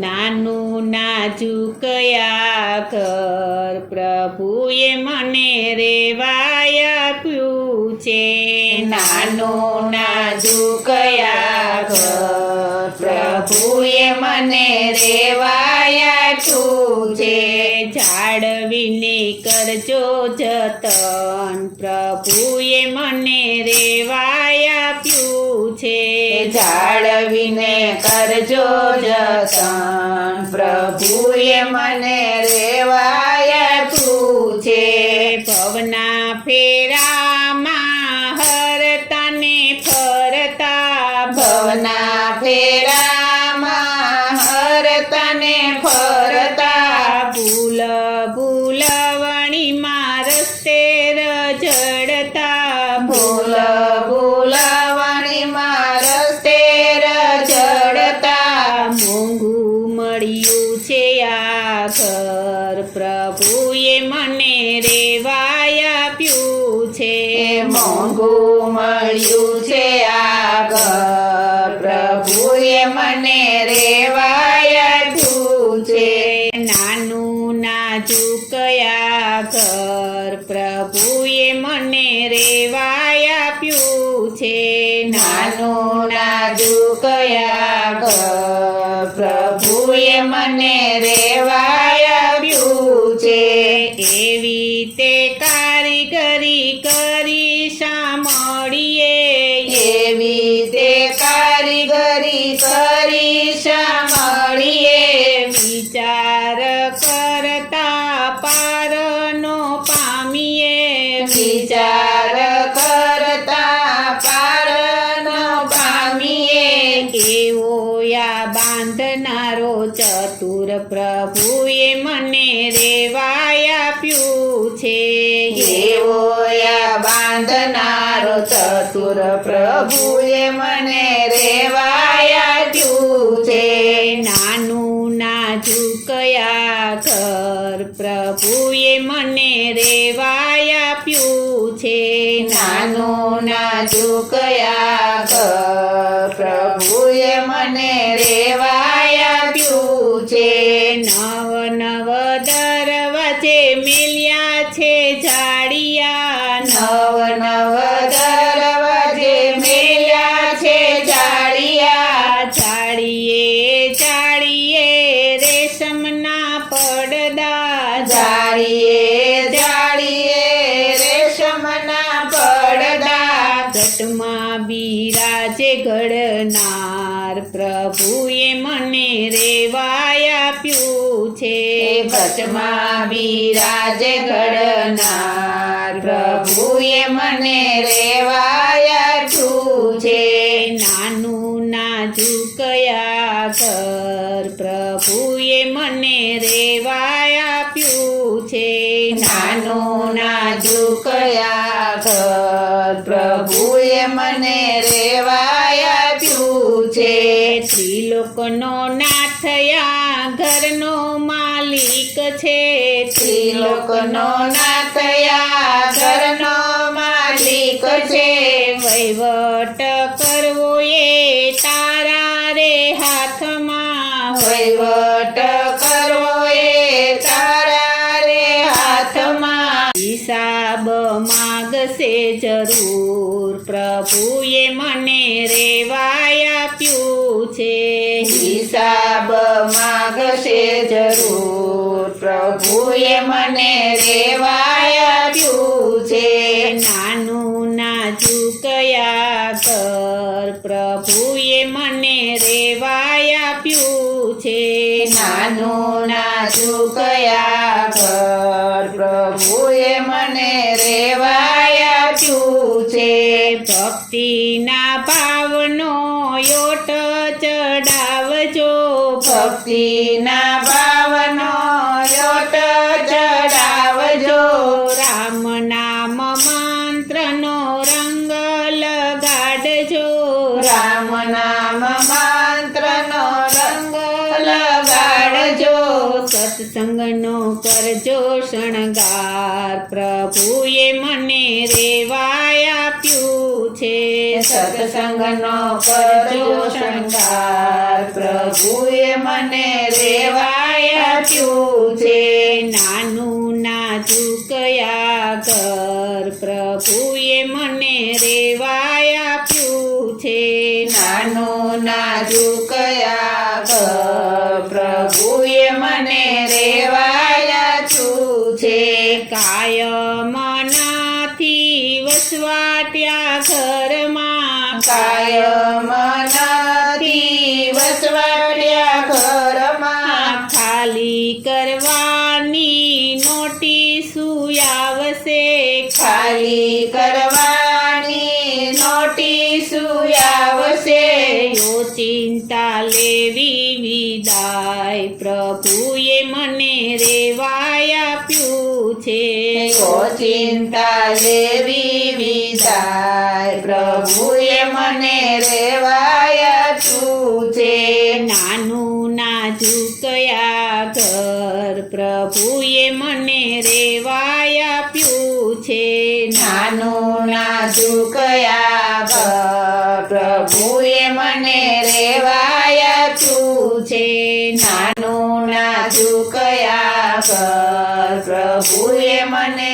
નાનું નાજુકયા ઘર પ્રભુએ મને રેવાય આપ્યું છે. નાનું નાજુકયા ઘર પ્રભુએ મને રેવાય આપ્યું છે. જાળવીને કરજો જતન પ્રભુએ મને રેવાય આપ્યું છે. જાળવીને કરજો જતન પ્રભુએ મને રેવાય આપ્યું છે. ભવના ફેરામાં હરતાને ફરતા ભવના ફેરામાં હરતાને ફરતા ભૂલ ભૂલવણીમાં રસ્તે રજડતા ભૂલ ભૂલવણીમાં રસ્તે રજડતા મોંઘું મળ્યું છે આ ઘર પ્રભુએ મને રેવાય આપ્યું છે. મોંઘું મળ્યું છે આ ઘર પ્રભુએ મને રેવાય આપ્યું છે. નાનું નાજુકયા ઘર પ્રભુએ મને રેવાય આપ્યું છે. નાનું નાજુકયા ઘર પ્રભુએ મને રેવાય આપ્યું છે. એવી તે કારીગરી કરી સાંભળીએ એવી તે કારીગરી કરી સાંભળીએ વિચાર કરતા પારનો પામીએ વિચાર કરતા પારનો પામીએ એવો યા બાંધનારો ચતુર પ્રભુએ મને રેવાય આપ્યું છે. એવો યા બાંધનારો ચતુર પ્રભુએ મને રેવાય આપ્યું છે. નાનું નાજુકયા ઘર પ્રભુએ મને રેવાય આપ્યું છે. નાનું નાજુકયા ઘર પ્રભુએ મને રેવાય આપ્યું છે. નવ નવ દરવાજે મેલ્યા છે જાડિયા નવ નવ દરવાજે મેલ્યા છે જાડિયા જાડીએ જાડીએ રેશમના પડદા જાળીએ જાળીએ રેશમના પડદા ઘટમાં બિરાજે ઘડનાર પ્રભુએ મને રેવાય આપ્યું છે. ઘટમાં બિરાજે ઘડનાર પ્રભુએ મને રેવાય આપ્યું છે. નાનું નાજુકયા ઘર પ્રભુએ મને રેવાય આપ્યું છે. નાનું નાજુકયા ઘર પ્રભુએ મને રેવાય આપ્યું છે. ત્રિલોકનો નાથ આ ઘરનો માલિક છે. ત્રિલોકનો નાથ આ ઘરનો માલિક છે. વહીવટ કરવો એ તારા રે હાથમાં વહીવટ કરવો એ તારા રે હાથમાં હિસાબ માગશે જરૂર પ્રભુએ મને રેવાય આપ્યું છે. હિસાબ માગશે જરૂર પ્રભુએ મને રેવાય આપ્યું છે. નાનું નાજુકયા ઘર પ્રભુએ મને રેવાય આપ્યું છે. નાનું નાજુકયા ઘર પ્રભુએ મને રેવાય આપ્યું છે. ભક્તિના ભાવનો યોટ ચડાવજો ભક્તિના ભાવનો યોટ ચડાવજો રામ નામ મંત્રનો રંગ લગાડજો રામ નામ મંત્રનો રંગ લગાડજો સત્સંગનો કરજો શણગાર પ્રભુએ મને રેવાય આપ્યું છે. છે. સત્સંગનો કરજો શણગાર, પ્રભુએ મને રેવાય આપ્યું છે. નાનું નાજુકયા ઘર પ્રભુએ મને રેવાય આપ્યું છે. નાનું નાજુકયા ઘર, પ્રભુએ મને રેવાય આપ્યું છે. કાયમ નથી વસવાટ્યા ઘરમાં, કાયમ નથી વસવાટ્યા ઘરમાં, ખાલી કરવાની નોટિસું આવશે. ખાલી કરવાની નોટિસું આવશે. યો ચિંતા લેવી વિદાય પ્રભુએ મને રેવાય આપ્યું છે. ઓ ચિંતા લેવી વિદાય, પ્રભુએ મને રેવાય આપ્યું છે. નાનું નાજુકયા ઘર પ્રભુએ મને રેવાય આપ્યું છે. નાનું નાજુકયા ઘર, પ્રભુએ મને રેવાય આપ્યું છે. નાનું નાજુકયા ઘર, પ્રભુએ મને